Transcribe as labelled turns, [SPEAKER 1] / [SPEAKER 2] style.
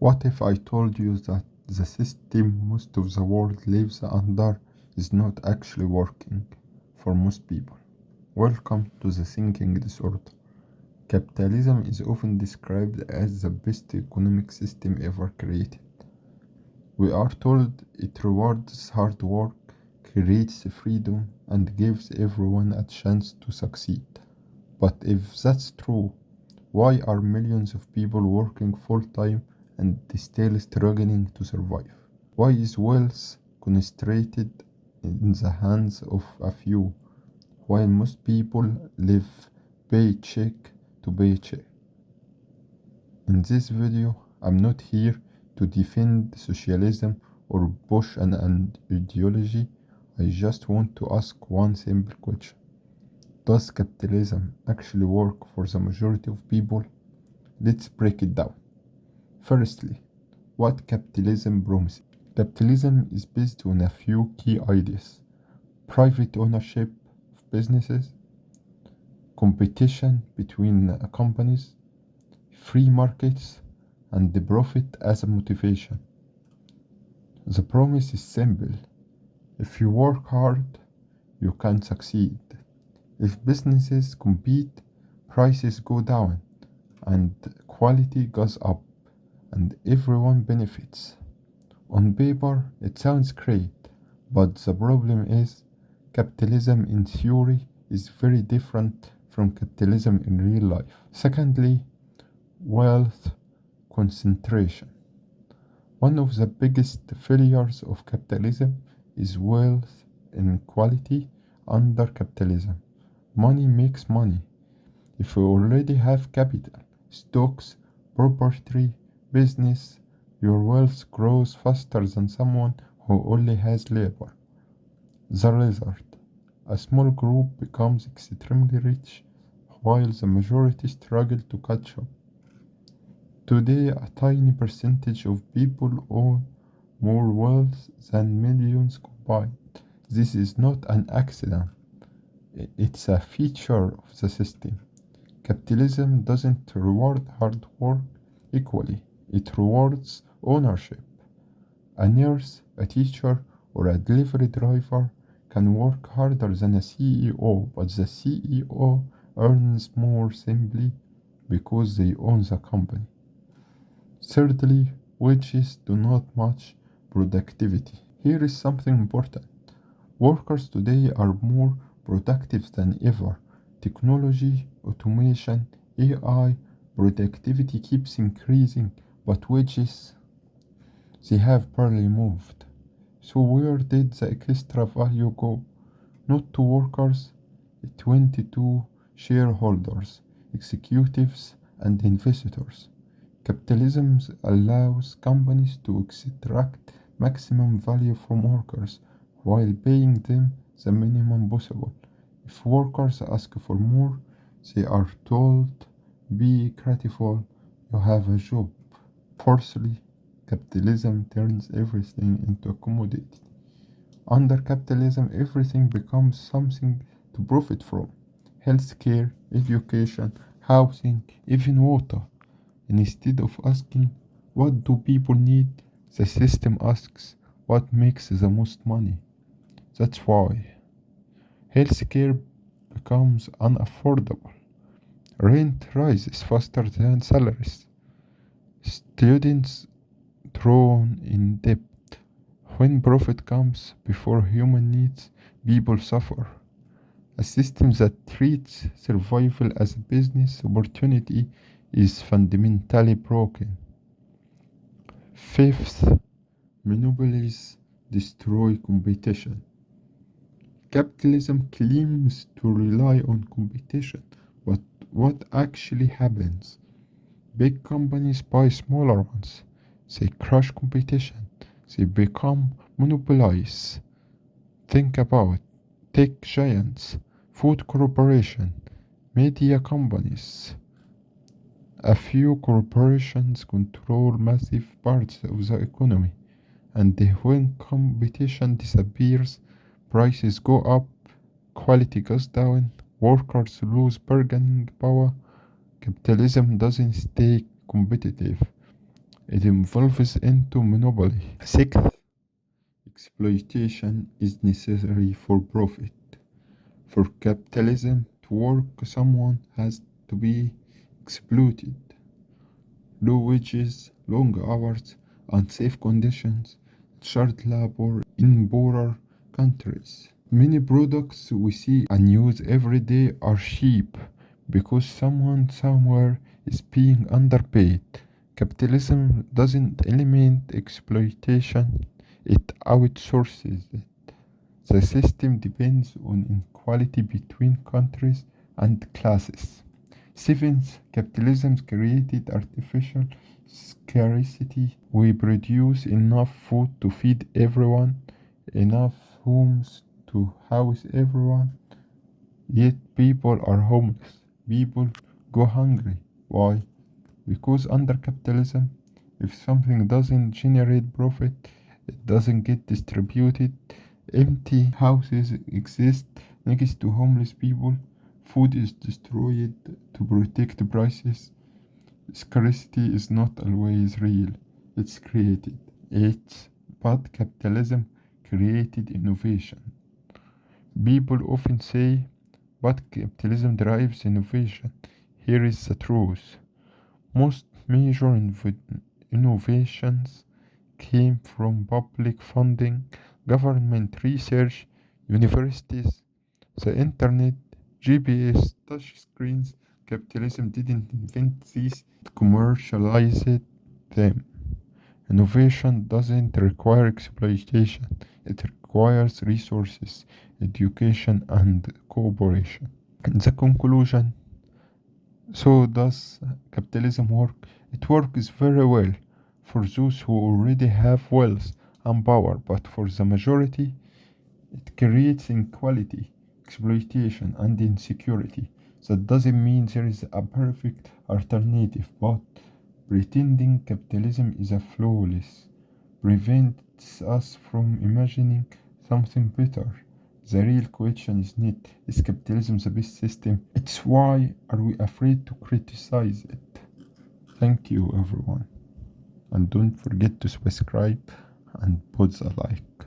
[SPEAKER 1] What if I told you that the system most of the world lives under is not actually working for most people? Welcome to the thinking disorder. Capitalism is often described as the best economic system ever created. We are told it rewards hard work, creates freedom, and gives everyone a chance to succeed. But if that's true, why are millions of people working full time and still struggling to survive? Why is wealth concentrated in the hands of a few, while most people live paycheck to paycheck? In this video, I'm not here to defend socialism or push an ideology. I just want to ask one simple question. Does capitalism actually work for the majority of people? Let's break it down. Firstly, what capitalism promises. Capitalism is based on a few key ideas: private ownership of businesses, competition between companies, free markets, and the profit as a motivation. The promise is simple. If you work hard, you can succeed. If businesses compete, prices go down and quality goes up and everyone benefits. On paper, it sounds great, but the problem is capitalism in theory is very different from capitalism in real life. Secondly, wealth concentration. One of the biggest failures of capitalism is wealth inequality under capitalism. Money makes money. If you already have capital, stocks, property, business, your wealth grows faster than someone who only has labor. The result: a small group becomes extremely rich while the majority struggle to catch up. Today, a tiny percentage of people own more wealth than millions combined. This is not an accident, it's a feature of the system. Capitalism doesn't reward hard work equally, it rewards ownership. A nurse, a teacher, or a delivery driver can work harder than a CEO, but the CEO earns more simply because they own the company. Thirdly, wages do not match productivity. Here is something important. Workers today are more productive than ever. Technology, automation, AI, productivity keeps increasing, but wages, they have barely moved. So where did the extra value go? Not to workers, it went to shareholders, executives, and investors. Capitalism allows companies to extract maximum value from workers while paying them the minimum possible. If workers ask for more, they are told, be grateful, you have a job. Fourthly, capitalism turns everything into a commodity. Under capitalism, everything becomes something to profit from: healthcare, education, housing, even water. Instead of asking, what do people need, the system asks, what makes the most money? That's why healthcare becomes unaffordable. Rent rises faster than salaries. Students drown in debt. When profit comes before human needs, people suffer. A system that treats survival as a business opportunity is fundamentally broken. Fifth, monopolies destroy competition. Capitalism claims to rely on competition, but what actually happens? Big companies buy smaller ones. They crush competition. They become monopolies. Think about tech giants, food corporations, media companies. A few corporations control massive parts of the economy, and when competition disappears, prices go up, quality goes down, workers lose bargaining power. Capitalism doesn't stay competitive, It evolves into monopoly. Sixth, exploitation is necessary for profit. For capitalism to work, someone has to be exploited. Low wages, long hours, unsafe conditions, child labor in poorer countries. Many products we see and use every day are cheap because someone somewhere is being underpaid. Capitalism doesn't eliminate exploitation, it outsources it. The system depends on inequality between countries and classes. Seventh, capitalism created artificial scarcity. We produce enough food to feed everyone, enough homes to house everyone, yet people are homeless. People go hungry. Why? Because under capitalism, if something doesn't generate profit, it doesn't get distributed. Empty houses exist next to homeless people. Food is destroyed to protect prices. Scarcity is not always real, it's created. But capitalism created innovation. People often say, but capitalism drives innovation. Here is the truth. Most major innovations came from public funding, government research, universities, the internet, GPS, touchscreens. Capitalism didn't invent these, it commercialized them. Innovation doesn't require exploitation, it requires resources, education, and cooperation. In the conclusion, so does capitalism work? It works very well for those who already have wealth and power, but for the majority, it creates inequality, exploitation, and insecurity. That doesn't mean there is a perfect alternative, but pretending capitalism is a flawless prevents us from imagining something better. The real question is not, is capitalism the best system? It's why are we afraid to criticize it? Thank you everyone. And don't forget to subscribe and put a like.